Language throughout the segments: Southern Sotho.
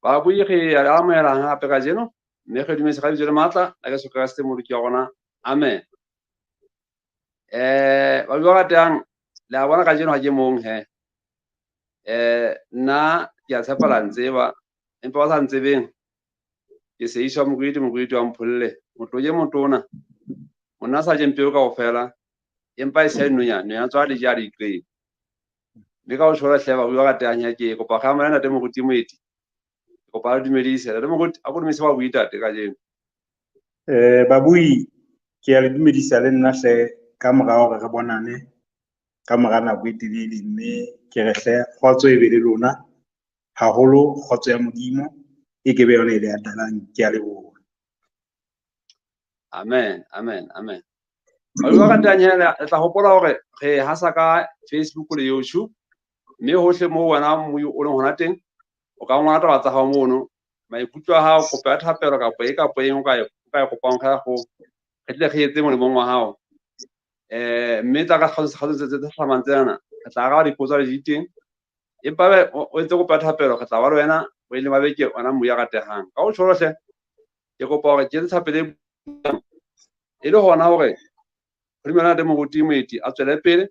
ba bui re a amohela gape ka jeno mme re dumedisa ka lebitso le maatla la Jesu Kriste moroki wa rona amen. Ba bua ka teng le a bona ka jeno ga ke mong he nna ke a tshepa la ntseba empa ba sa ntsebeng ke se iswa moruti wa mpholle motho ye motona monna sa jeng peo kaofela empa e se nonyana tswa le ja di iqeng mme ka o tshola hle ba bua ka teng ya ke kopa ga mona ntate moruti moeti kopa a dumedise ntate moruti a go dumedise ba bui tate ka jeno. Babui ke a le dumedisa le nna hle ka morao re bonane ka mora nako e telele mme ke re hle kgotso e be le lona haholo kgotso ya modimo e ke be yona ile ya dalang ke a leboha. Amen. Ba bua ka teng ya tla hopola hore re hasa ka Facebook le YouTube mme hohle mo wena mo o leng hona teng o ka ngwana taba tsa hao mono maikutlo a hao kopa ya thapelo kapa eng o ka e kopang ga go re tle re etse molemong wa hao mme tla ka kgaotse tse hlamang tsena re tla ga dipotso le diteng empa o etse kopa ya thapelo re tla ba le wena o ile mabeke ona mo ya ratehang ka o tsholohle ke kopa hore ke thapele e le hona hore re dumela ntate moruti moeti a tswele pele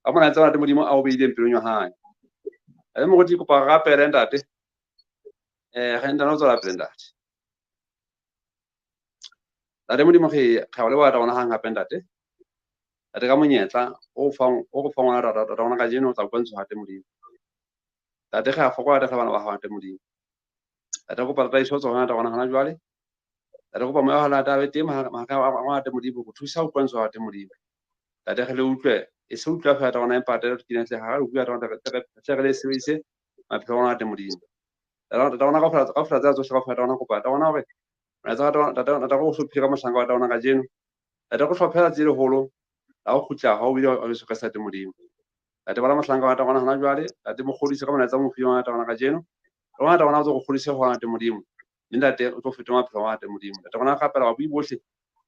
a mona tsa ntate modimo a o beileng pelong ya hae a moruti kopa ga pele ntate ge ntana o tswela pele ntate modimo ge o le wa ta ona hang hape ntate ka monyetla o go fa ngwana rata ona ka jeno o tla bontsha hate modimo tate ge a fokola tate bana ba hao ate modimo tate kopa tata iso tsona ta ona hana jwale tate kopa mo ya hala ta be teng ma ga ate modimo go thusa o bontsha hate modimo tate ge le utlwe e se utlwa fa ta ona empa tate ke ntle ha re bua ta ona tate le sebedise maphelo ona ate modimo ta ona ka fela tsa tsohle ka fela ta ona kopa ta ona hore tata go hlophile ka mohlanga wa ta ona ka jeno tate go hlophela tsile holo la go khutla ha o bile a Jesu Kriste ate modimo tate bala mohlanga wa ta ona hana jwale tate mo kgodise ka mona tsa mo fiwa ta ona ka jeno ta ona o go kgodise ho ate modimo tate o tlo feta maphelo wa ate modimo tate bona kapela wa bui bohle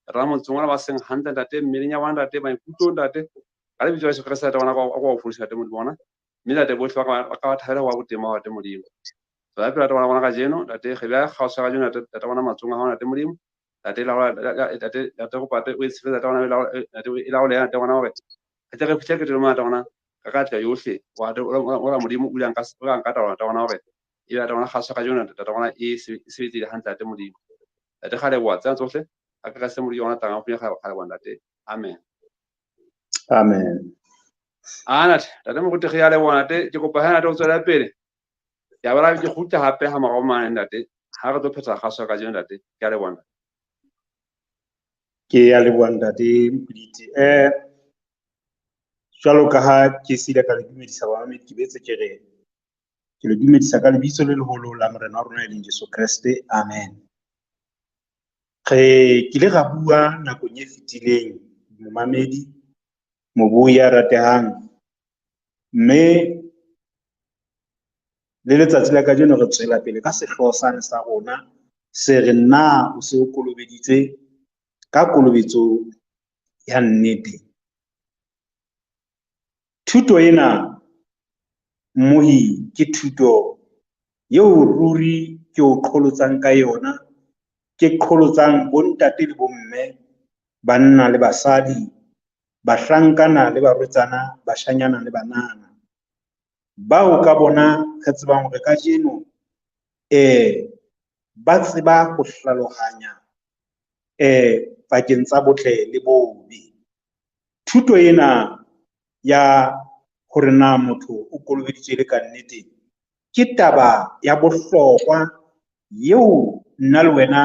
ra mo tsongwa ba seng hantle tate mmeleng ya bana tate ba ikutlong tate ka le bitso Jesu Kriste ta ona ka go fodisa ate modimo bona mme tate bohle ba ka thahela wa botema wa ate modimo so ya pela ta bona ka jeno tate ge ba kgaosa ka jeno tate bona matsonga ha ona ate modimo tate go pate o itshe tate bona e la o le tate bona hore tate re fihle ke tlo tate bona ka ka tla yohle wa ora modimo o ile nka ta bona hore e tate bona kgaosa ka jeno tate bona e sebetsile hantle ate modimo tate ga le wa tsa tsohle a ka se modimo ona tanga go ya ga le bona tate amen. Tate mo go tege ya le bona tate ke kopa ha tate o tswela pele ya bala ke khutla hape ha mago mane ntate ha re tlo phetsa kgaso ka jeno ntate ke a le bona ke a leboha ntate Mpuditi jwalo ka ha ke sile ka le dumedisa bamamedi ke betse ke re ke le dumedisa ka lebitso le leholo la morena wa rona e leng Jesu Kriste amen. Re kile ra bua nakong e fetileng momamedi mobui ya ratehang mme le letsatsi la kajeno re tswela pele ka sehloho sane sa rona se re na o se o kolobeditse ka kolobetso ya nnete. Thuto ena mmohi ke thuto yeo ruri ke o qholotsang ka yona ke qholotsang bontate le bomme banna le basadi bahlankana le barwetsana bashanyana le banana bao ka bona re tsebang hore ka jeno ba tseba ho hlalohanya pakeng tsa botle le bobe. Thuto ena ya hore na motho o kolobeditswe le ka nnete ke taba ya bohlokwa yeo nna le wena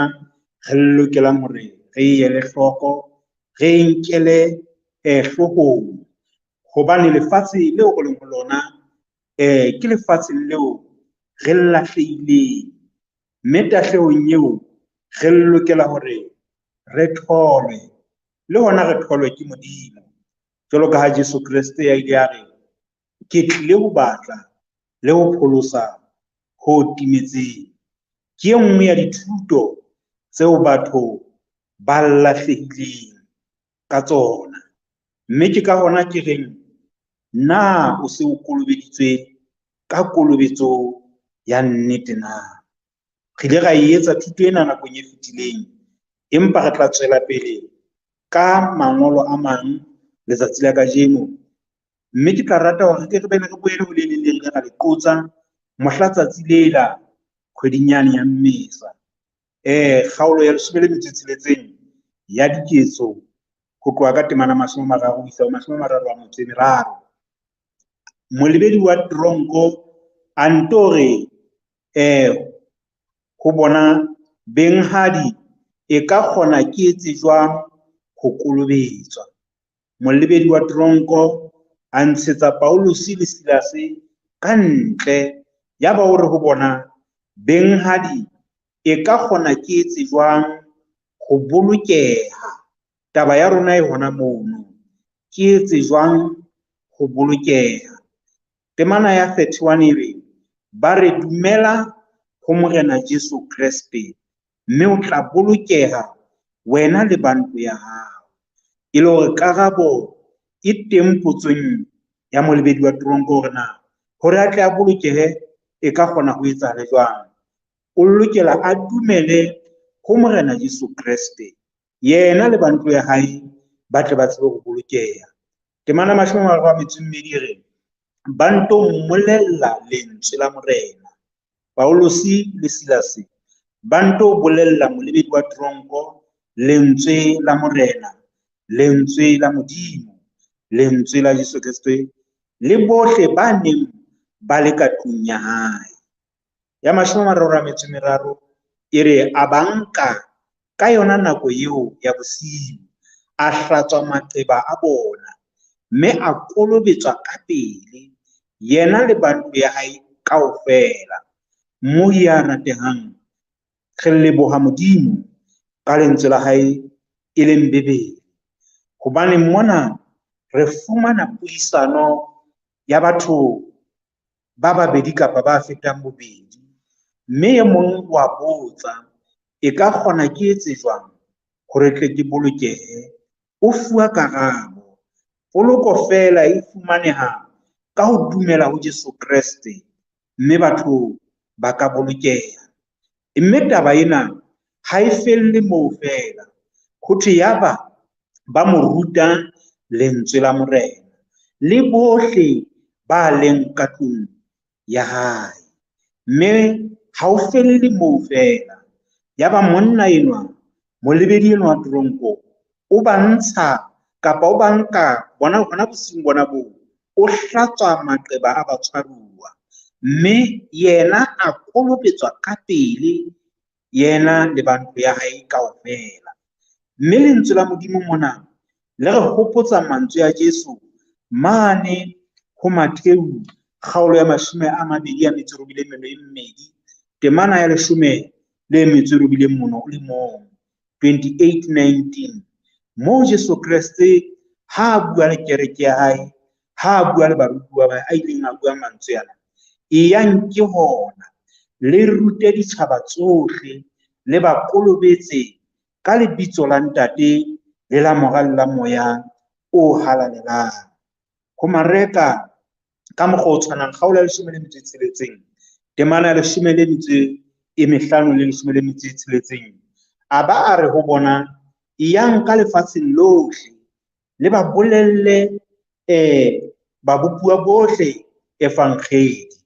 re lokelang hore re ele hloko re nkele hloohong hobane lefatshe leo go leng ho lona ke lefatshe leo re lahlehileng mme tahlehong eo re lokela hore re tholwe le hona re tholwe ke modimo jwalo ka ha Jesu Kriste ya ile a re ke tlile ho batla le ho pholosa ho timetseng ke e nngwe ya dithuto tseo batho ba lahlehileng ka tsona mme ke ka hona ke reng na o se o kolobeditswe ka kolobetso ya nnete na re ile ra etsa thuto ena nakong e fetileng, empa re tla tswela pele ka mangolo a mang letsatsi la kajeno. Mme ke tla rata hore ke re bene re boele ho le leng le re ra le qotsa mohla tsatsi lela kgweding yane ya Mmesa. Kgaolo ya 16 ya diketso ho tloha ka temana 30 ho isa ho 33. Molebedi wa tronko a nto re ho bona benghadi e ka kgona ke etse jwang ho kolobetswa. Molebedi wa tronko a ntshetsa Paulus le Silas ka ntle, yaba o re ho bona benghadi e ka kgona ke etse jwang ho bolokeha. Taba ya rona e hona mono, ke etse jwang ho bolokeha. Temana ya 31 e re, ba re dumela ho Morena Jesu Kriste, mme o tla bolokeha wena le bantu ya hao. E le hore karabo e teng potsong ya molebedi wa tronko hore na hore a tle a bolokehe e ka kgona ho etsahala jwang. O lokela a dumele ho Morena Jesu Kriste, yena le bantu ya hae ba tle ba tsebe ho bolokeha. Temana 32 re, ba nto mmolella lentswe la Morena. Paulus le Silas ba nto bolella molebedi wa tronko lentswe la Morena, lentswe la Modimo, lentswe la Jesu Kriste le bohle ba neng ba le ka tlung ya hae. Ya 33 e re, a banka ka yona nako eo ya bosiu, a hlatswa maqeba a bona, mme a kolobetswa ka pele, yena le bantu ya hae kaofela. Moo ya ratehang, re leboha Modimo ka lentswe la hae e leng Bebele, hobane mona re fumana puisano ya batho ba babedi kapa ba fetang bobedi, mme e mong wa botsa, e ka kgona ke etse jwang hore tle ke bolokehe. O fuwa karabo, poloko fela e fumaneha ka ho dumela ho Jesu Kriste, mme batho ba ka bolokeha. Mme taba ena ha e felle moo fela, ho thwe yaba ba mo ruta lentswe la Morena le bohle ba leng ka tlung ya hae. Mme ha o felle moo fela, yaba monna enwa, molebedi enwa wa tronko, o ba ntsha kapa o ba nka bona hona bosiung bona boo, o hlatswa maqeba a batshwaruwa, mme yena a kolobetswa ka pele, yena le bantu ya hae kaofela. Mme lentswe la Modimo mona le re hopotsa mantswe ya Jesu mane ho Matheu kgaolo ya 28 temana ya 18 mono o le mong, 28:19, moo Jesu Kriste ha bua le kereke ya hae, ha bua le barutuwa ba a ileng a bua mantswe ana, e yang ke hona le rute ditjhaba tsohle, le ba kolobetse ka lebitso la Ntate le la Moralo la Moya o halalelang. Ho Mareka ka mokgwa o tshwanang, kgaolo ya 16 temana ya 15:16, a ba a re ho bona, e yang ka lefatsheng lohle, le ba bolelle babopuwa bohle efankgedi.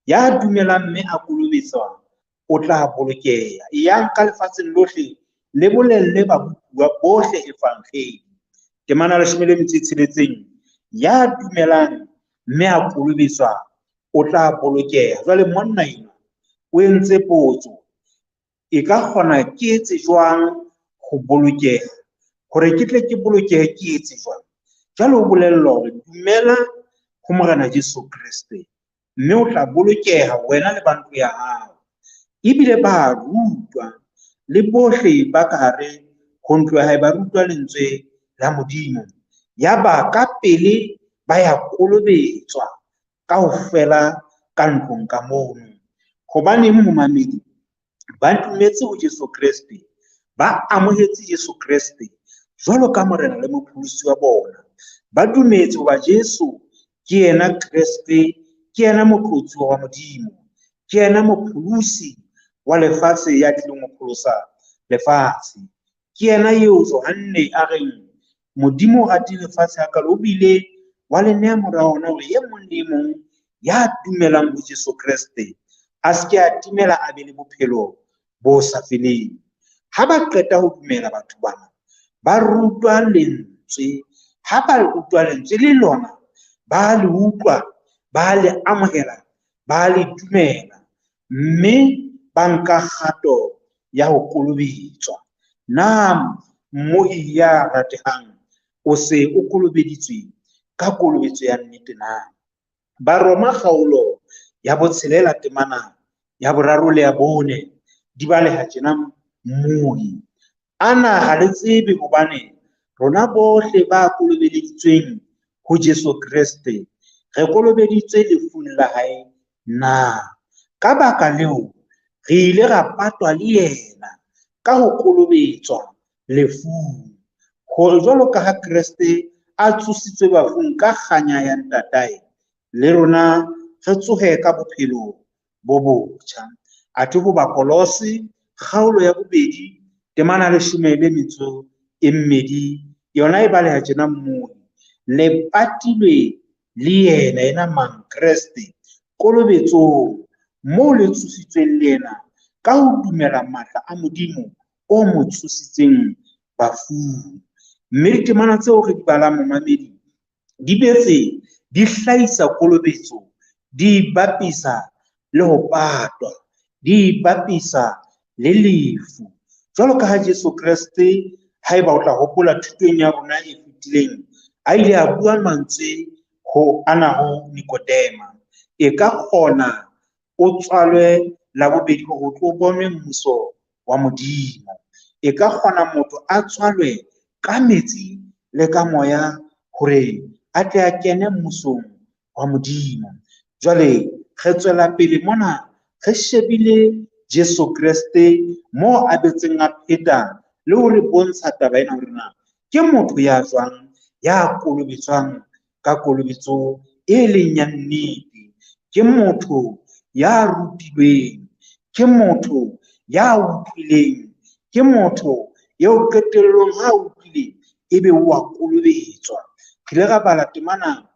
Ya dumelang mme a kolobetswa o tla bolokeha. E yang ka lefatsheng lohle, le bolelle babopuwa bohle efankgedi. Temana 16, ya dumelang mme a kolobetswa o tla bolokeha. Jwale monna ena o entse potso, e ka kgona ke etse jwang ho bolokeha, hore ke tle ke bolokehe ke etse jwang. Jwale o bolella hore dumela ho Morena Jesu Kriste, mme o tla bolokeha wena le bantu ya hao. Ebile ba rutwa le bohle ba ka hare ho ntlo ya hae, ba rutwa lentswe la Modimo, yaba ka pele ba ya kolobetswa kaofela ka ntlong ka mono. Hobane momamedi ba dumetse ho Jesu Kriste, ba amohetse Jesu Kriste jwalo ka Morena le Mopholosi wa bona. Ba dumetse hoba Jesu ke yena Kriste, ke yena motlotsi wa Modimo, ke yena Mopholosi wa lefatshe ya tlileng ho pholosa lefatshe. Ke yena eo Johanne a reng Modimo o ratile lefatshe hakalo o bile wa le neha morao hona hore e mong le mong ya dumelang ho Jesu Kriste a se ke a timela a be le bophelo bo sa feleng. Ha ba qeta ho dumela batho bana ba rutwa lentswe, ha ba rutwa lentswe le lona ba le utlwa, ba le amohela, ba le dumela, mme ba nka kgato ya ho kolobetswa. Na mmohi ya ratehang o se o kolobeditswe ka kolobetso ya nnete na? Baroma kgaolo ya botshelela temana ya boraro le ya bone di baleha tjena mmohi. Ana ha le tsebe hobane rona bohle ba kolobeditsweng ho Jesu Kriste re kolobeditswe lefung la hae na? Ka baka leo re ile ra patwa le yena ka ho kolobetswa lefung, hore jwalo ka ha Kriste a tsositswe bafung ka kganya ya ntatae, le rona re tsohe ka bophelo bo botjha. Athe ho Bakolosi kgaolo ya 2 temana 12 yona e baleha tjena mmohi. Le patilwe le yena mang Kriste kolobetsong moo le tsositsweng le yena ka ho dumela matla a Modimo o mo tsositseng bafung. Mme ditemana tseo re di balang momamedi di betse di hlahisa kolobetso, di bapisa le ho patwa, di bapisa le lefu. Jwalo ka ha Jesu Kriste haeba o tla hopola thutong ya rona e fetileng a ile a bua mantswe ho Nikodema, e ka kgona o tswalwe la bobedi ho tlo bonwe mmuso wa Modimo. E ka kgona motho a tswalwe ka metsi le ka moya hore a tle a kene mmusong wa Modimo. Jwale re tswela pele mona re shebile Jesu Kriste mo a betseng a pheta le ho re bontsha taba ena hore na ke motho ya jwang ya kolobetswang ka kolobetso e leng ya nnete, ke motho ya rutilweng, ke motho ya utlwileng, ke motho eo qetellong ha utlwile ebe o a kolobetswa. Ke ile ra bala temana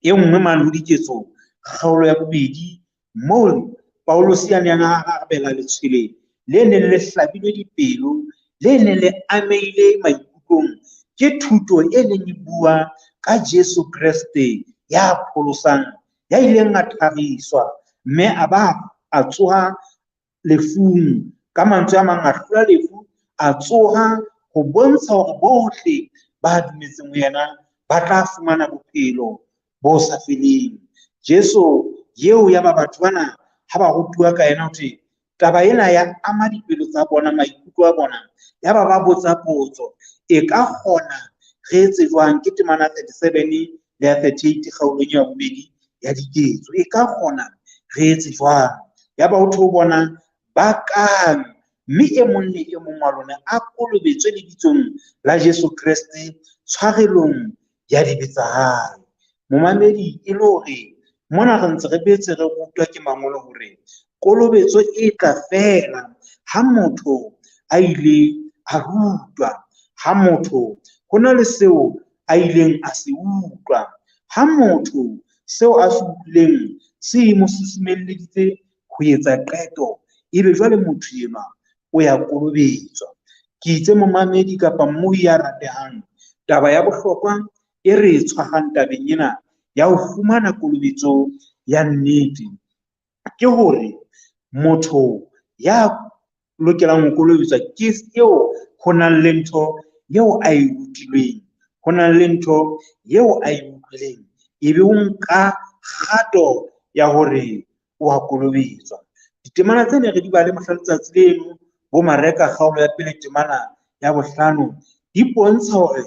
e nngwe mane ho Diketso kgaolo ya 2 moo Paulus ya neng a arabela letshwele le neng le hlabilwe dipelo, le neng le amehile maikutlong ke thuto e neng e bua ka Jesu Kriste ya pholosang, ya ileng a thabiswa, mme a ba a tsoha lefung, ka mantswe a mang a hlola lefu, a tsoha ho bontsha hore bohle ba dumetseng ho yena ba tla fumana bophelo bo sa feleng. Jesu yeo ya ba batho bana ha ba rutuwa ka yena hothwe taba ena ya ama dipelo tsa bona, maikutlo a bona, ya ba botsa potso, e ka kgona re etse jwang? Ke temana 37 le ya 38 kgaolong ya 2 ya Diketso. E ka kgona re etse jwang? Ya ba ho bona ba kang, mme e mong le e mong wa lona a kolobetswe lebitsong la Jesu Kriste tshwarelong ya dibe tsa hae. Momamedi e le hore mona re ntse re betse re rutwa ke mangolo hore kolobetso e tla fela ha motho a ile a rutwa, ha motho ho na le seo a ileng a se utlwa, ha motho seo a se utlwileng se mo susumelleditse ho etsa qeto, ebe jwale motho enwa o ya kolobetswa. Ke itse momamedi kapa mmohi ya ratehang, taba ya bohlokwa e re tshwarang tabeng ena ya ho fumana kolobetso ya nnete ke hore motho ya lokelang ho kolobetswa ke eo ho nang le ntho eo a e rutilweng, ho nang le ntho eo a e utlwileng, ebe o nka kgato ya hore o a kolobetswa. Ditemana tsene re di bale mohla letsatsi leno bo Mareka kgaolo ya 1 temana ya 5 di bontsha hore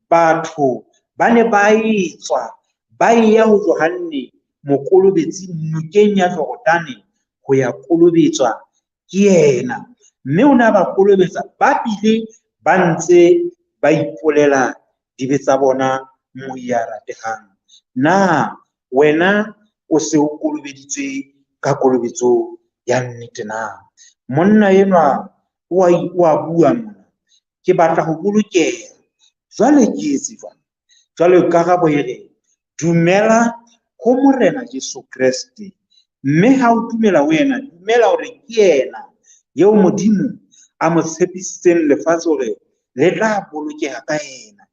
batho ba ne ba etswa ba ya ho Johanne mokolobetsi nokeng ya Jorodane ho ya kolobetswa ke yena, mme o ne ba kolobetsa ba bile ba ntse ba ipolela dibe tsa bona mo ya ratehang. Na wena o se o kolobeditswe ka kolobetso ya nnete na? monna enwa wa bua mona ke batla ho bolokeha jwale ke etse jwang jwale karabo ere dumela ho morena Jesu Kriste mme ha o dumela ho yena dumela hore ke yena yeo modimo a mo tshepisitseng lefatshe hore le tla bolokeha ka yena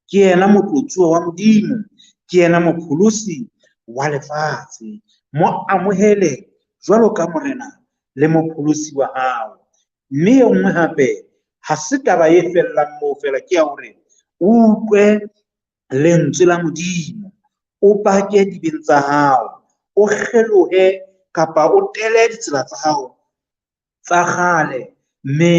ke yena motlotsuwa wa modimo ke yena mopholosi wa lefatshe mo amohele jwalo ka morena le mopholosi wa hao mme e nngwe hape ha se taba e fellang moo fela ke ya hore o utlwe lentswe la modimo o bake dibeng tsa hao o kgelohe kapa o tele ditsela tsa hao tsa kgale mme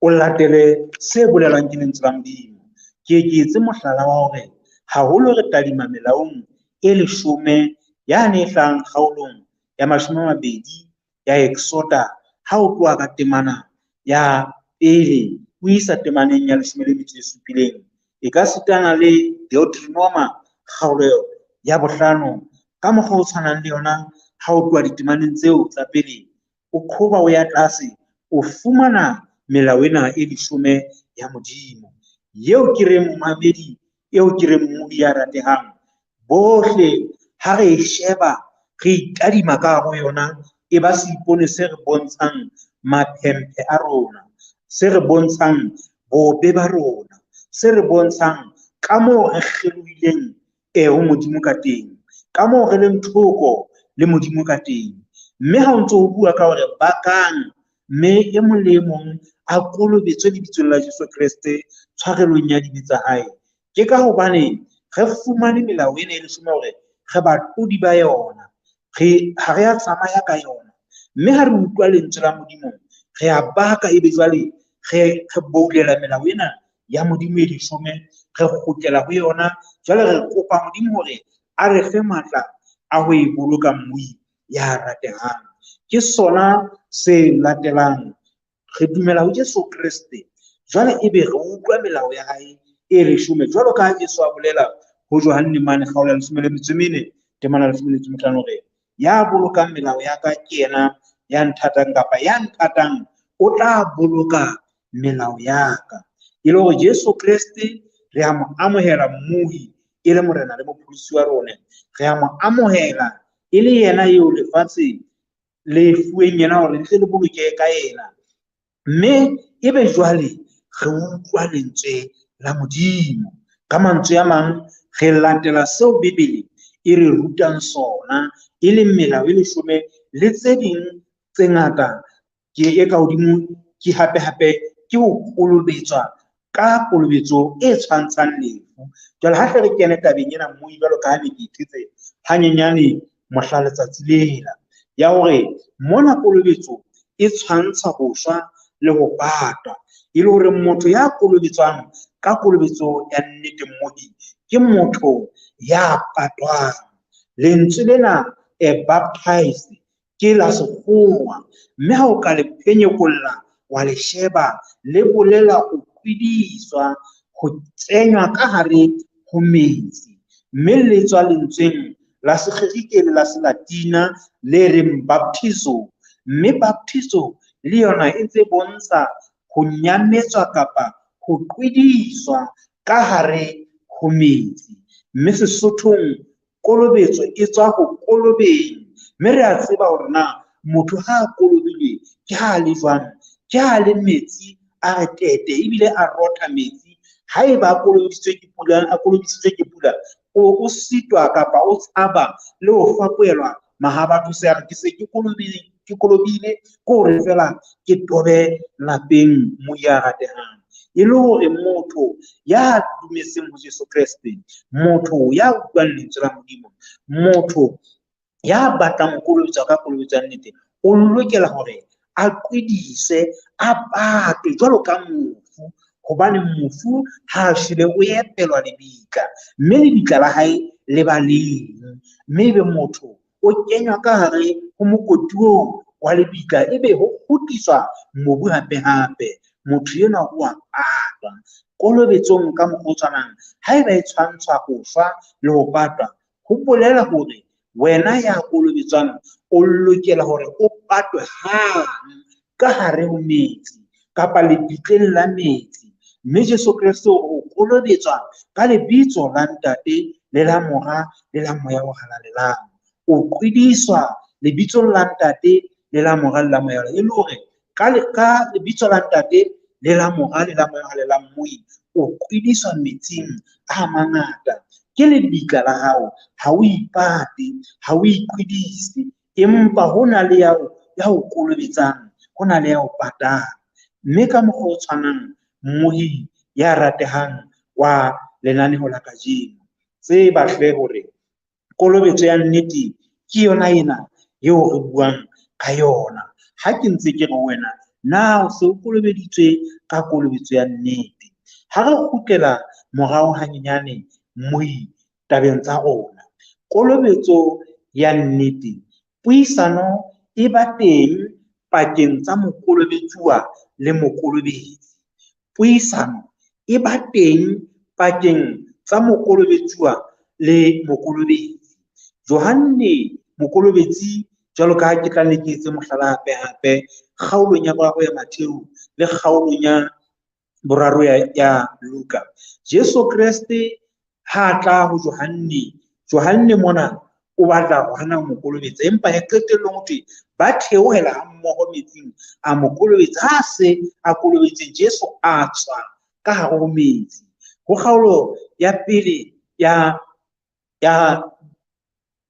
o latele se bolelang ke lentswe la modimo ke etse mohlala wa hore haholo re tadima melaong e 10 yane e hlang kgaolong ya 20 ya Exoda ha o tloha ka temana ya pele o isa temaneng ya 17 e ka sitana le Deuteronomy kgaolo ya 5 ka mokgwa o tshwanang le yona ha o tloha ditemaneng tseo tsa pele o khoba o ya tlase o fumana melao ena e 10 ya modimo yeo ke reng momamedi eo ke reng mmudi ya ratehang bohle ha re sheba re itadima ka ho yona e ba se ipone se re bontshang maphemphe a rona se re bontshang bobe ba rona se re bontshang ka moo re kgelohileng ho modimo ka teng ka moo re leng thoko le modimo ka teng mme ha o ntso o bua ka hore bakang mme e mong le mong a kolobetswe lebitsong la Jesu Kriste tshwarelong ya dibe tsa hae ke ka hobane re fumane melao ena e 10 hore re batlodi ba yona ha re a tsamaya ka yona mme ha re utlwa lentswe la modimo re a baka ebe jwale re boulela melao ena ya modimo e 10 re kgutlela ho yona jwale re kopa modimo hore a re fe matla a ho e boloka mmui ya ratehang ke sona se latelang re dumela ho Jesu Kriste jwale ebe re utlwa melao ya hae e 10 jwalo ka Jesu a bolela ho Johane mane kgaola 14 temana 15 hore ya bolokang melao ya ka ke yena ya nthatang kapa ya nthatang o tla boloka melao ya ka e le hore Jesu Kriste re a mo amohela mmui e le morena le mopholosi wa rona re a mo amohela e le yena eo lefatshe le fueng yena hore le tle le bolokehe ka yena mme ebe jwale re utlwa lentswe la modimo ka mantswe a mang re latela seo Bebele e re rutang sona e le melao e 10 le tse ding tse ngata ke e ka hodimo ke hape ke ho kolobetswa ka kolobetso e tshwantshang lefu jwale ha re kene tabeng ena mmui jwalo ka ha ne ke ithetse hanyenyane mohla letsatsi lela ya hore mona kolobetso e tshwantsha ho shwa le ho patwa e le hore motho ya kolobetswang ka kolobetso ya nnete mmodi ke motho ya patwang lentswe lena baptized ke la sekgowa mme ha o ka le phenyekolla wa le sheba le bolela ho kwidiswa ho tsenywa ka hare ho metsi mme le tswa lentsweng la sekgirikele la Selatina le reng baptizo mme baptizo le yona e ntse bontsha ho nyametswa kapa ho kwidiswa ka hare ho metsi mme Sesothong kolobetso e tswa ho kolobeng mme re a tseba hore na motho ha a kolobile ke ha le jwang ke ha le metsi a re tete ebile a rotha metsi ha eba a kolobisitswe ke pula o sitwa kapa o tshaba le ho fapohelwa mahabatho se re ke se ke kolobile ko re fela ke tobe lapeng mo ya ratehang e le hore motho ya dumetseng ho Jesu Kriste motho ya utlwang lentswe la modimo motho ya batlang ho kolobetswa ka kolobetso ya nnete o lokela hore a kwedise a patwe jwalo ka mofu hobane mofu ha shile o epelwa lebitla mme lebitla la hae le ba leng mme ebe motho o kenywa ka hare ho mokoti oo wa lebitla ebe ho kgutliswa mobu hape motho yena o a patwa kolobetsong ka mokgwa o tshwanang haeba e tshwantshwa ho shwa le ho patwa ho bolela hore wena ya kolobetswang o lokela hore o patwe hang ka hare ho metsi kapa lebitleng la metsi. Mme Jesu Kriste o kolobetswa ka lebitso la Ntate le la Mora le la Moya o halalelang. O qhwediswa lebitsong la Ntate le la Mora le la Moya e le hore ka lebitso la Ntate le la Mora le la Moya o halalelang moo o qhwediswa metsing a mangata. Ke lebitla la hao, ha o ipate, ha o iqhwedise, empa hona le ya o kolobetsang, hona le ya o patang. Mme ka mokgwa o tshwanang, mmohi ya ratehang wa lenaneo la kajeno, tseba hle hore kolobetso ya nnete ke yona ena eo re buang ka yona. Ha ke ntse ke re wena na o se o kolobeditswe ka kolobetso ya nnete? Ha re kgutlela morao hanyenyane mmohi tabeng tsa rona, kolobetso ya nnete, puisano e ba teng pakeng tsa mokolobetsuwa le mokolobetsi. Puisano e ba teng pakeng tsa mokolobetsuwa le mokolobetsi. Johanne mokolobetsi, jwalo ka ha ke tla leketse mohlala hape kgaolong ya boraro ya Matheu le kgaolong ya boraro ya Luka. Jesu Kriste ha tla ho Johanne mona o batla ho hana mokolobetsa, empa ya qetellong ho thwe ba theohela ha mmoho metsing a mokolobetsa. Ha se a kolobetse, Jesu a tswa ka hare ho metsi. Ho kgaolo ya pele ya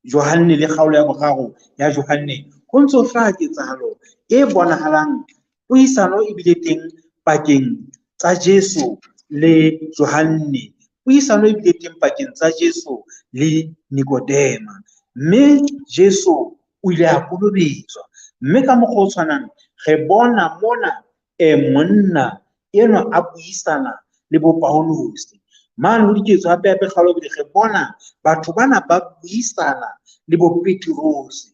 Johanne le kgaolo ya boraro ya Johanne ho ntso hlaha ketsahalo e bonahalang, puisano e bile teng pakeng tsa Jesu le Johanne. Puisano e bile teng pakeng tsa Jesu le Nikodema, mme Jesu o ile a kolobetswa. Mme ka mokgwa o tshwanang re bona mona monna enwa a buisana le bo Paulus. Mane ho diketso hape kgaolo re bona batho bana ba buisana le bo Petrus,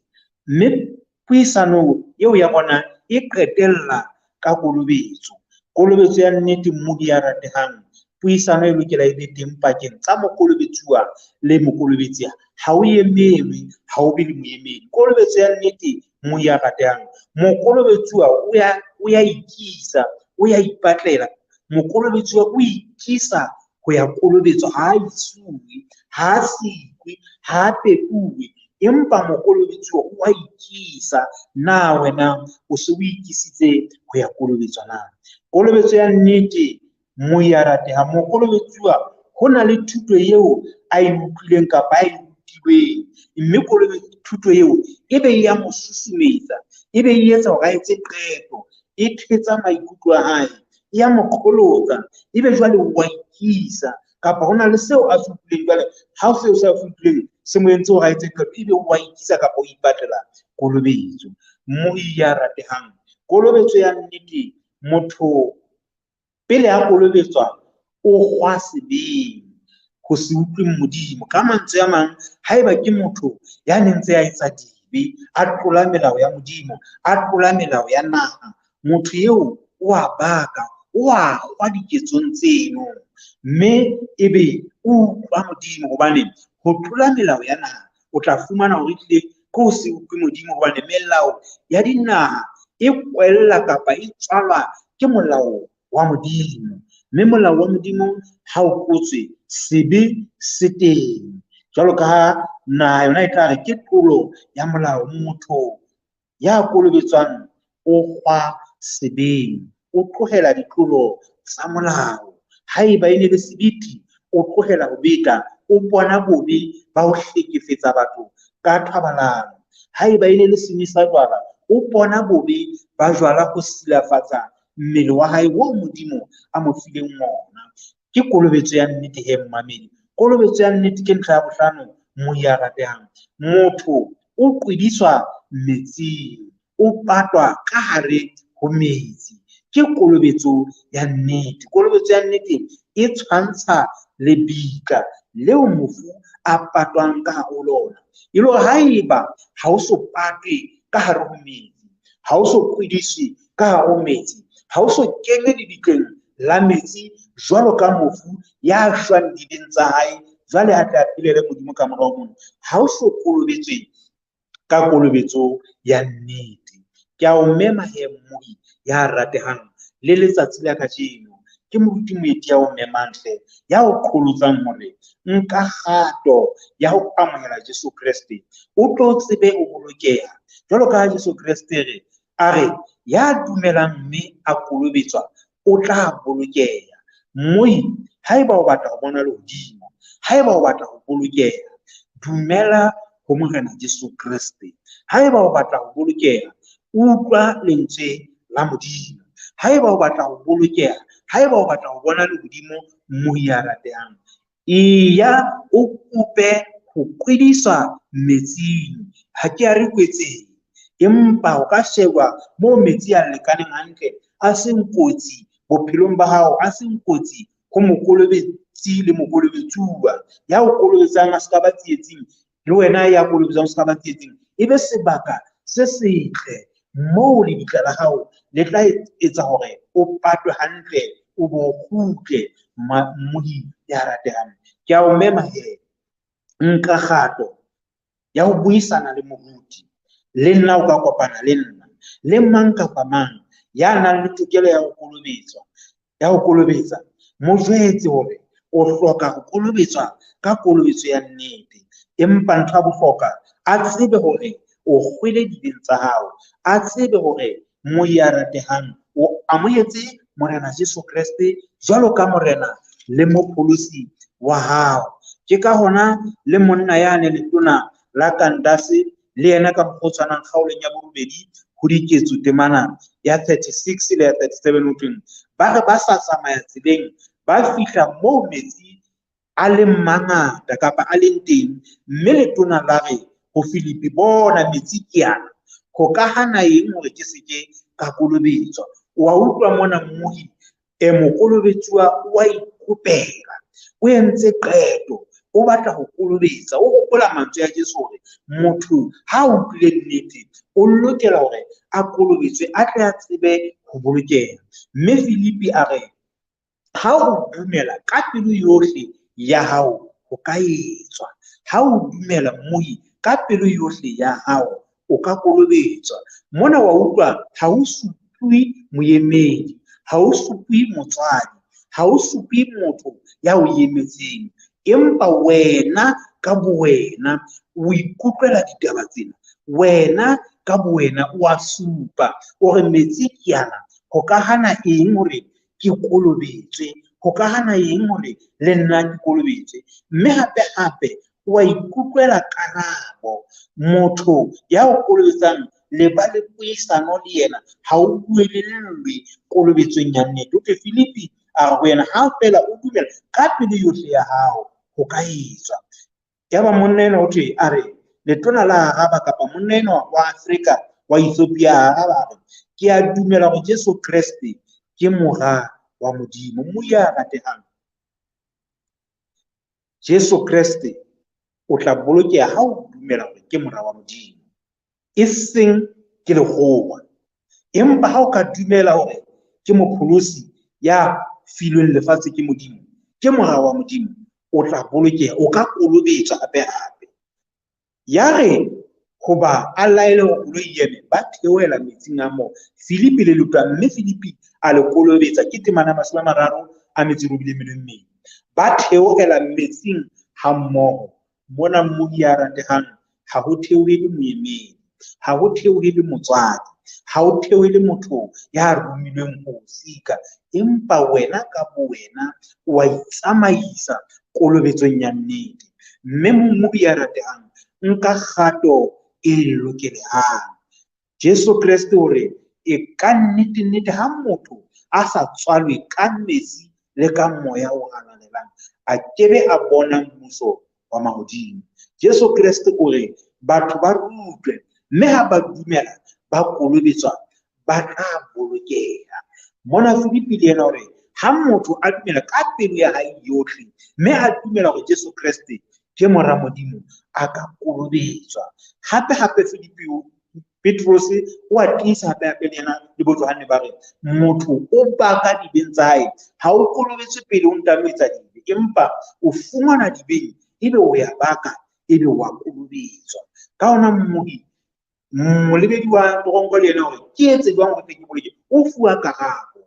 mme puisano eo ya bona e qetella ka kolobetso. Kolobetso ya nnete mmodi ya ratehang, puisano e lokela e be teng pakeng tsa mokolobetsuwa le mokolobetsi. Ha o emelwe, ha o be le moemedi. Kolobetso ya nnete mmodi ya ratehang, mokolobetsuwa o ya ikisa, o ya ipatlela. Mokolobetsuwa o ikisa ho ya kolobetswa, ha isuwe, ha sikwe, ha pekuwe, empa mokolobetsuwa o a ikisa. Na wena o se o ikisitse ho ya kolobetswa na? Kolobetso ya nnete mo ya rateha, mokolobetsuwa ho na le thuto eo a e utlwileng kapa a e rutilweng, mme thuto eo e be ya mo susumetsa, e be e etsa hore a etse qeto, e thetsa maikutlo a hae, ya mo qholotsa, e be jwale wa ikisa kapa hona le seo a se utlwileng. Jwale ha o seo se a se utlwileng se mo entse hore a etse qeto, ebe wa ikisa kapa o ipatlela kolobetso. Mo ya ratehang, kolobetso ya nnete, motho pele a kolobetswa o kgwa sebeng, ho se utlwe Modimo. Ka mantswe a mang, haeba ke motho ya nentse a etsa dibe, a tlola melao ya Modimo, a tlola melao ya naha, motho eo o a baka, o a kgwa diketsong tseno, mme ebe o utlwa Modimo. Hobane ho tlola melao ya naha o tla fumana hore ehlile ke ho se utlwe Modimo, hobane melao ya dinaha e kwella kapa e tswalwa ke molao wa Modimo, mme molao wa Modimo ha o kotswe, sebe se teng. Jwalo ka ha naha yona e tla re ke tlolo ya molao, motho ya kolobetswang o kgwa sebeng, o tlohela ditlolo tsa molao. Haeba e ne le sebiti, o tlohela ho beta, o bona bobe ba ho hlekefetsa batho ka thobalano. Haeba e ne le semi sa jwala, o bona bobe ba jwala ho silafatsa mmele wa hae wo Modimo a mo fileng ona. Ke kolobetso ya nnete he mmamedi. Kolobetso ya nnete ke ntlha ya bohlano mo ya ratehang, motho o qhwediswa metsing, o patwa ka hare ho metsi. Ke kolobetso ya nnete. Kolobetso ya nnete e tshwantsha lebitla leo mofu a patwang ka hare ho lona. E le haeba ha o so patwe ka hare ho metsi, ha o so qhwediswe ka hare ho metsi, ha o so kene lebitleng la metsi jwalo ka mofu ya shwang dibeng tsa hae jwale a tla philele Modimo ka morao mono ha o so kolobetswe ka kolobetso ya nnete. Ke a o mema he mmohi ya ratehang le letsatsi la kajeno ke moruti moeti ya o memang hle ya o qholotsang hore nka kgato ya ho amohela Jesu Kriste o tlo tsebe o bolokeha jwalo ka Jesu Kriste re a re ya dumelang mme a kolobetswa o tla bolokeha. Moi haeba o batla ho bona lehodimo, haeba o batla ho bolokeha, dumela ho Morena Jesu Kriste. Haeba o batla ho bolokeha, utlwa lentswe la Modimo. Haeba o batla ho bolokeha, haeba o batla ho bona lehodimo moo ya ratehang, iya o kope ho qhwediswa metsing. Ha ke a re kwetseng, empa o ka sheba moo metsi a lekaneng hantle a seng kotsi bophelong ba hao, a seng kotsi ho mokolobetsi le mokolobetsuwa ya o kolobetsang a ska ba tsietsing le wena ya kolobetsang o ska ba tsietsing. Ebe sebaka se setle moo lebitla la hao le tla etsa hore o patwe hantle o bo kgutle mmohi ya ratehang. Ke a o mema he, nka kgato ya ho buisana le moruti, le nna o ka kopana le nna le mang kapa mang ya nang le tokelo ya ho kolobetsa mo jwetse hore o hloka ho kolobetswa ka kolobetso ya nnete. Empa ntho ya bohlokwa a tsebe hore o kgwele dibeng tsa hao, a tsebe hore mo ya ratehang o amohetse Morena Jesu Kriste jwalo ka morena le mopholosi wa hao. Ke ka hona le monna yane letona la Kandase le yena ka mokgotsanang kgaolong ya borobedi ho diketso temana ya 36 le ya 37 utlweng ba re ba sa tsamaya tseleng ba fihla moo metsi a le mangata kapa a leng teng, mme letona la re ho Filipi bona metsi ke yana, ho ka hana eng hore ke seke ka kolobetswa. Wa utlwa mona mmohi mokolobetsuwa wa ikopela, o entse qeto, o batla ho kolobetsa, o hopola mantswe ya Jesu hore motho ha o utlwile nnete o lokela hore a kolobetswe a tle a tsebe ho bolokeha. Mme Filipi a re ha o dumela ka pelo yohle ya hao o ka etswa, ha o dumela mmohi ka pelo yohle ya hao o ka kolobetswa. Mona wa utlwa ha o supuwe moemedi, ha o supuwe motswadi, ha o supuwe motho ya o emetseng, empa wena ka bowena o ikutlwela ditaba tsena, wena ka bowena o a supa hore metsi ke yana, ho ka hana eng hore ke kolobetswe, ho ka hana eng hore le nna ke kolobetswe. Mme hape wa ikutlwela karabo, motho ya o kolobetsang le ba le puisano le yena, ha o buelellwe kolobetsong ya nnete. O ke Filipi a re wena ha fela o dumela ka pelo yohle ya hao ho ka etswa. Ya ba monna ena o thwe a re letona la araba kapa monna ena wa Afrika wa Ethiopia a araba, ke a dumela hore Jesu Kriste ke mora wa Modimo mo ya ratehang. Jesu Kriste o tla bolokeha ha o dumela hore ke mora wa Modimo, e seng ke lekgowa. Empa ha o ka dumela hore ke mopholosi ya filweng lefatshe ke Modimo, ke mora wa Modimo, o tla bolokeha, o ka kolobetswa hape. Ya re hoba a laele hore koloi eme ba theohela metsing a moo, Filipi le lutwa, mme Filipi a le kolobetsa ke temana 32 ba theohela metsing ha mmoho. Mona mmohi ya ratehang ha ho theohele moemedi, ha ho theohele motswadi, ha ho theohele motho ya romilweng ho sika, empa wena ka bowena wa itsamaisa kolobetsong ya nnete. Mme mmohi ya ratehang nka kgato e lokelehang. Jesu Kriste hore e ka nnete ha motho a sa tswalwe ka metsi le ka moya o halalelang a kebe a bona mmuso wa mahodimo. Jesu Kriste hore batho ba rutwe, mme ha ba dumela ba kolobetswa ba tla bolokeha. Mona Filipi le yena hore ha motho a dumela ka pelo ya hae yohle, mme a dumela hore Jesu Kriste ke mora Modimo, a ka kolobetswa. Hape Filipi Petrus o atisa hape le yena le bo Johane ba re motho o baka dibeng tsa hae ha o kolobetswe pele o ntano etsa dibe, empa o fumana dibeng ebe o ya baka ebe wa kolobetswa ka ona molebedi wa toronko le yena hore ke etse jwang hore ke boloke o fuwa karabo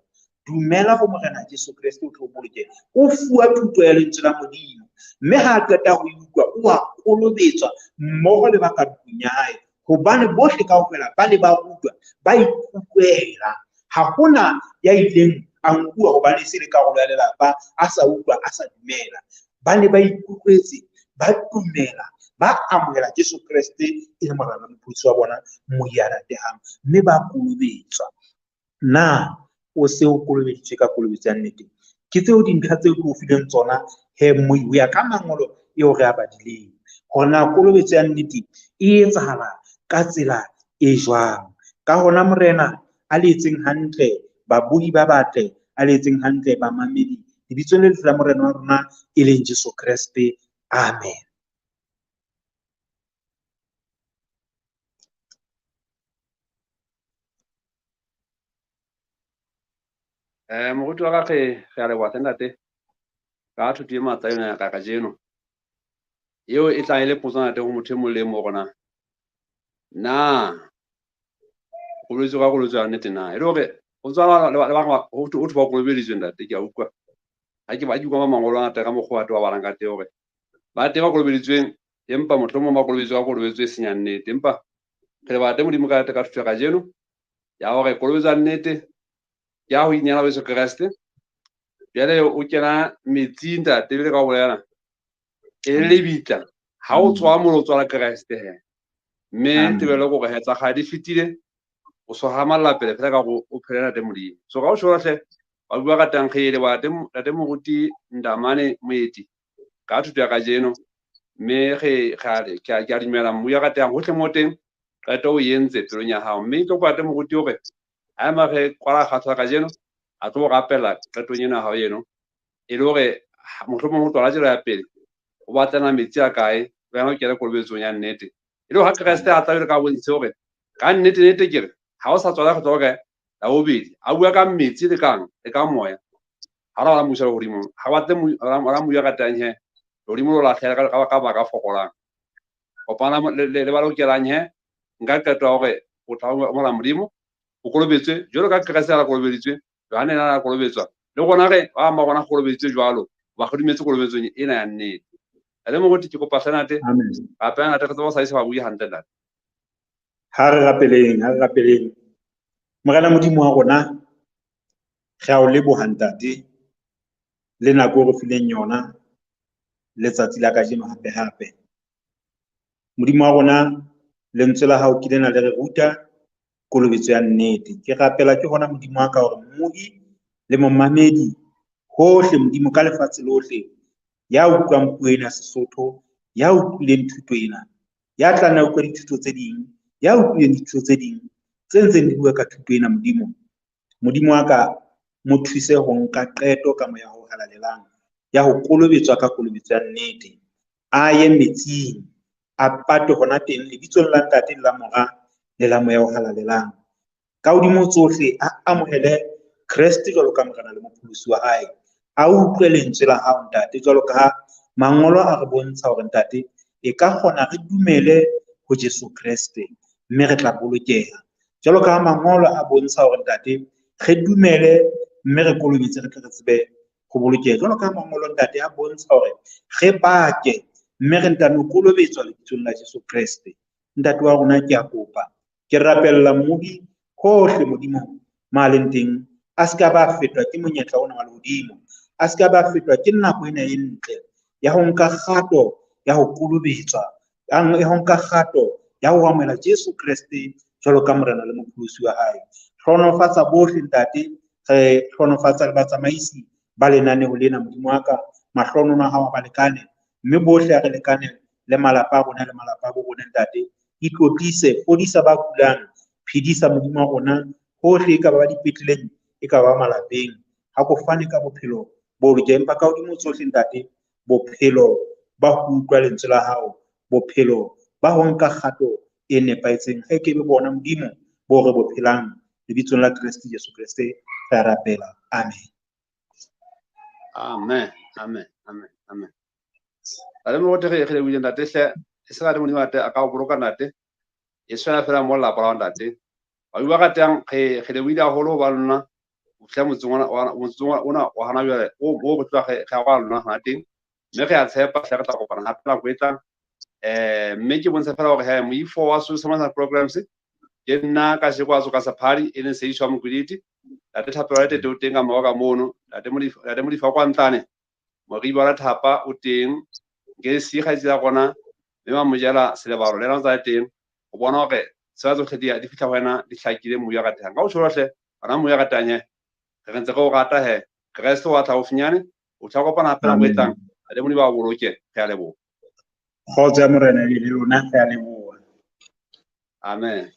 dumela ho morena Jesu Kriste o tlo boloke o fuwa thuto ya lentswe la Modimo mme ha qeta ho utlwa o a kolobetswa mmoho le ba ka tlung ya hae hobane bohle kaofela ba le ba utlwa ba ikutlwela ha hona ya ileng a nkuwa hobane se le karolo ya lelapa a sa utlwa a sa dumela ba ne ba ikutlwetse ba dumela ba amohela Jesu Kriste e le morena mopholosi wa bona mo ya ratehang mme ba kolobetswa na o se o kolobeditswe ka kolobetso ya nnete ke tseo dintlha tseo ke o fileng tsona he moi ho ya ka mangolo eo re a badileng hona kolobetso ya nnete e etsahala ka tsela e jwang ka hona morena a letseng hantle babudi ba batle a letseng hantle bamamedi lebitso le letle la morena wa rona e leng Jesu Kriste amen. Moruti wa ka re a leboha ntate ka thuto e matla yona ya ka jeno eo e tla ile potso ntate ho motho e mong le mo rona na kolobetso ka kolobetso ya nnete na e le hore o tswa le ba ho thwe ba kolobeditswe ntate ke a utlwa ha ke ba di kwa mangolo a ngata ka mokgwa wa balang ka teng hore ba teng ba kolobeditsweng empa mohlomong ba kolobetswe e senyang nnete empa re ba teng Modimo ka thuto ka jeno ya hore kolobetso ya nnete ya ho inyala Jesu Kriste jale o kena metsing ntate le ka ho bolela e le bitla ha o tswa mo lo tswa la Kriste he mme tebele go ga etsa ga di fitile o so ha malapele phela ka go o phelela te Modimo so ga o shohle ba bua ka tang khele ba te moruti ndamane moeti ka thuto ya ka jeno mme ge khale ke a dimela mmuya ka tang hohle mo teng ka to o yentse pelong ya hao mme tlo kwa te moruti hore a ma ge kwala khatsa ka jeno a tlo rapela ka to nyena hao yeno e le hore mohlomong ho tola jela ya pele o batlana metsi a kae wena o kere kolobetsong ya nnete e le ha Kriste a tla ka bontse hore ka nnete kere ha o sa tswala go tloga la bobedi a bua ka metsi le ka moya ha ra musa le hodimo ha ba tle ra muya ka tang he hodimo lo la tlhela ka ba ka fokolang o pana le ba lo kelang he nka qetwa hore o tla mo la Modimo o kolobetswe jalo ka Kriste a kolobeditswe Yohane a kolobetswa le gona ge ba ma gona kolobetswe jwalo ba godimetse kolobetsong ena ya nnete a le mo go ke kopa sanate ba pena te go sa isa ba bui hantle ntate ha re rapeleng morena Modimo wa rona re a o leboha ntate le nako re fileng yona letsatsi la kajeno hape Modimo wa rona lentswe la hao ke lena le re ruta kolobetso ya nnete ke rapela ke hona Modimo wa ka hore mmui le momamedi hohle Modimo ka lefatshe lohle ya utlwang puo ena Sesotho ya utlwileng thuto ena ya tla na utlwa dithuto tse ding ya utlwileng dithuto tse ding tse ntseng di bua ka thuto ena Modimo wa ka mo thuse ho nka qeto ka moya ho halalelang ya ho kolobetswa ka kolobetso ya nnete a ye metsing a pate hona teng lebitsong la ntate la mora le la moya ho halalelang ka hodimo tsohle a amohele Kriste jwalo ka morena le mopholosi wa hae a utlwe lentswe la hao ntate jwalo ka ha mangolo a re bontsha hore ntate e ka kgona re dumele ho Jesu Kriste mme re tla bolokeha jwalo ka ha mangolo a bontsha hore ntate re dumele mme re kolobetse re tle re tsebe ho bolokeha jwalo ka mangolo ntate a bontsha hore re bake mme re ntano kolobetswa lebitsong la Jesu Kriste ntate wa rona ke a kopa ke rapella mmudi hohle Modimo maleng teng a ska ba fetwa ke monyetla ona wa hodimo a ska ba fetwa ke nako ena e ntle ya ho nka kgato ya ho kolobetswa ya ho nka kgato ya ho amohela Jesu Kriste jwalo ka morena le mopholosi wa hae hlonofatsa bohle ntate re hlonofatsa le batsamaisi ba lenaneo lena Modimo wa ka mahlono a hao ba lekane mme bohle a re lekane le malapa a rona le malapa a bo rona ntate iklotlise fodisa ba kulang phedisa Modimo wa rona hohle ka ba dipetleleng e ka ba malapeng ha ko fane ka bophelo bo botle empa ka hodimo tsohle ntate bophelo ba ho utlwa lentswe la hao bophelo ba ho nka kgato e nepahetseng ha ke be bona Modimo bo re bophelang lebitsong la Kriste Jesu Kriste re rapela amen. Amen. Ale mo te re buile ntate hle e se ga le modimo ate a ka o boloka ntate e swana fela mo la para ntate wa bua ka tang ge le buile a holo ba lona o tla motsongwana ona wa hana bjale o go tloga ge ga lona ha teng mme ge a tshepa hle re tla kopana gape la go etlang mme ke bontsha fela gore he moifo wa so sama programs ke nna ka se kwa so ka sa phari e leng se iswa mokuditi tate thapelo ya tete o teng ka mawa ka mono tate mo di fa kwa ntlane mo re ibala thapa o teng ke se ga itse gona mme ma mojela se le baro le na tsa teng o bona gore se ba tsotlhe di fitla wena di hlakile mo ya ka teng ka o tsholohle ana mo ya ka tanye re ntse go rata he Kristo wa tla o finyane o tla kopana hape go etlang ate mo di ba boloke ge a lebo kgotsa morena le lona ge a leboa amen